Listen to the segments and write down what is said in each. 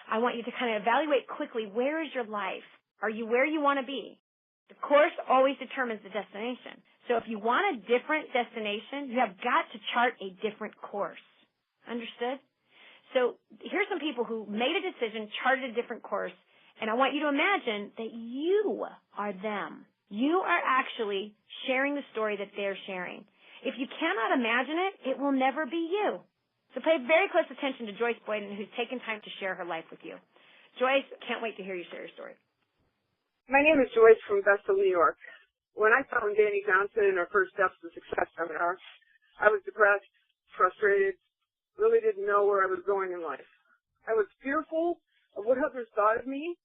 I want you to kind of evaluate quickly, where is your life? Are you where you want to be? The course always determines the destination. So if you want a different destination, you have got to chart a different course. Understood? So here's some people who made a decision, charted a different course, and I want you to imagine that you are them. You are actually sharing the story that they're sharing. If you cannot imagine it, it will never be you. So pay very close attention to Joyce Boyden, who's taken time to share her life with you. Joyce, can't wait to hear you share your story. My name is Joyce from Bethel, New York. When I found Danny Johnson in our First Steps to Success seminar, I was depressed, frustrated, really didn't know where I was going in life. I was fearful of what others thought of me.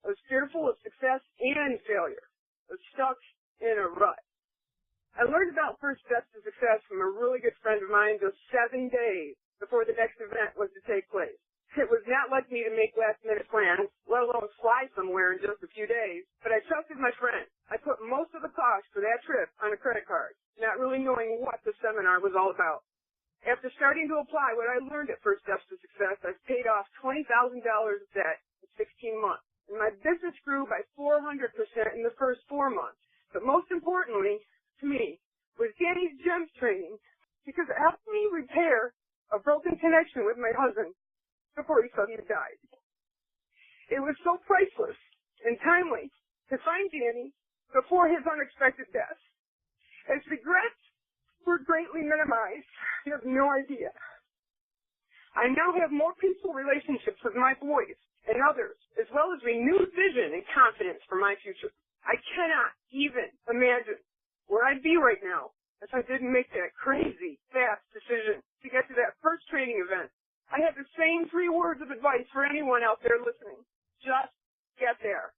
I was fearful of success and failure. I was stuck in a rut. I learned about First Steps to Success from a really good friend of mine just 7 days before the next event was to take place. It was not like me to make last-minute plans, let alone fly somewhere in just a few days, but I trusted my friend. I put most of the cost for that trip on a credit card, not really knowing what the seminar was all about. After starting to apply what I learned at First Steps to Success, I've paid off $20,000 of debt in 16 months, and my business grew by 400% in the first 4 months. But most importantly, to me, was Danny's GEMS training, because it helped me repair a broken connection with my husband before he suddenly died. It was so priceless and timely to find Danny before his unexpected death. His regrets were greatly minimized. You have no idea. I now have more peaceful relationships with my boys and others, as well as renewed vision and confidence for my future. I cannot even imagine where I'd be right now if I didn't make that crazy, fast decision to get to that first training event. I have the same 3 words of advice for anyone out there listening. Just get there.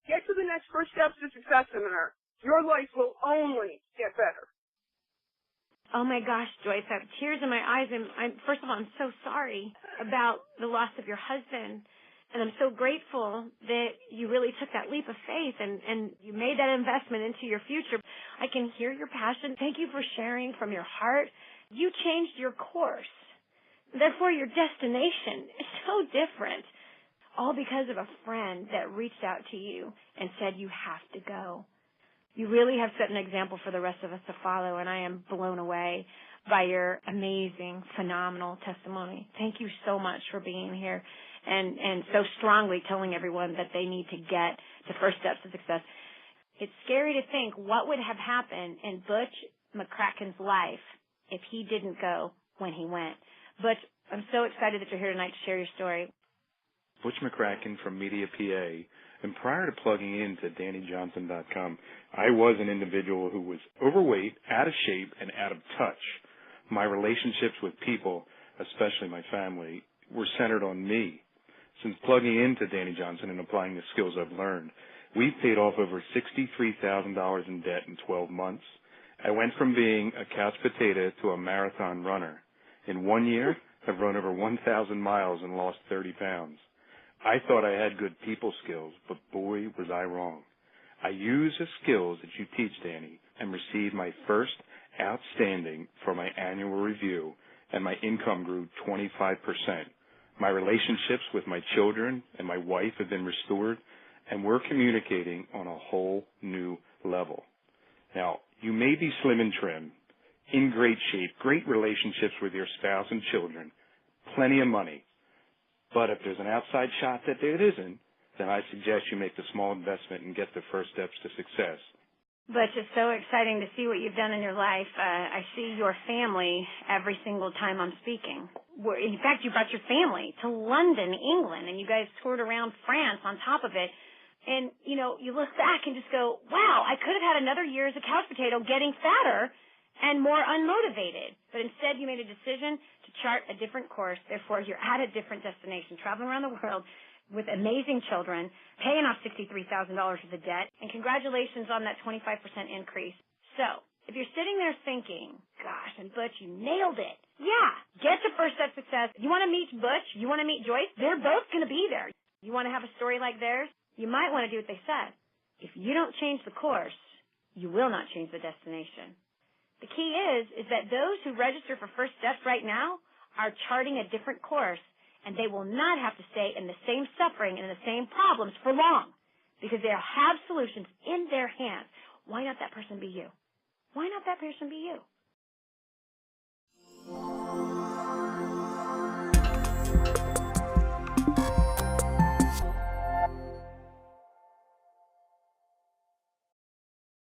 Get to the next First Steps to Success seminar. Your life will only get better. Oh, my gosh, Joyce, I have tears in my eyes. And first of all, I'm so sorry about the loss of your husband. And I'm so grateful that you really took that leap of faith and you made that investment into your future. I can hear your passion. Thank you for sharing from your heart. You changed your course. Therefore, your destination is so different, all because of a friend that reached out to you and said you have to go. You really have set an example for the rest of us to follow, and I am blown away by your amazing, phenomenal testimony. Thank you so much for being here and so strongly telling everyone that they need to get to First Steps to Success. It's scary to think what would have happened in Butch McCracken's life if he didn't go when he went. But I'm so excited that you're here tonight to share your story. Butch McCracken from Media PA, and prior to plugging into DannyJohnson.com, I was an individual who was overweight, out of shape, and out of touch. My relationships with people, especially my family, were centered on me. Since plugging into Danny Johnson and applying the skills I've learned, we've paid off over $63,000 in debt in 12 months. I went from being a couch potato to a marathon runner. In 1 year, I've run over 1,000 miles and lost 30 pounds. I thought I had good people skills, but boy, was I wrong. I used the skills that you teach, Danny, and received my first outstanding for my annual review, and my income grew 25%. My relationships with my children and my wife have been restored, and we're communicating on a whole new level. Now, you may be slim and trim, in great shape, great relationships with your spouse and children, plenty of money. But if there's an outside shot that it isn't, then I suggest you make the small investment and get the First Steps to Success. Butch, it's so exciting to see what you've done in your life. I see your family every single time I'm speaking. In fact, you brought your family to London, England, and you guys toured around France on top of it. And, you know, you look back and just go, wow, I could have had another year as a couch potato getting fatter and more unmotivated. But instead you made a decision to chart a different course. Therefore, you're at a different destination, traveling around the world with amazing children, paying off $63,000 worth of debt, and congratulations on that 25% increase. So, if you're sitting there thinking, gosh, and Butch, you nailed it. Yeah, get to First Step Success. You want to meet Butch? You want to meet Joyce? They're both going to be there. You want to have a story like theirs? You might want to do what they said. If you don't change the course, you will not change the destination. The key is that those who register for First Steps right now are charting a different course, and they will not have to stay in the same suffering and the same problems for long because they'll have solutions in their hands. Why not that person be you? Why not that person be you?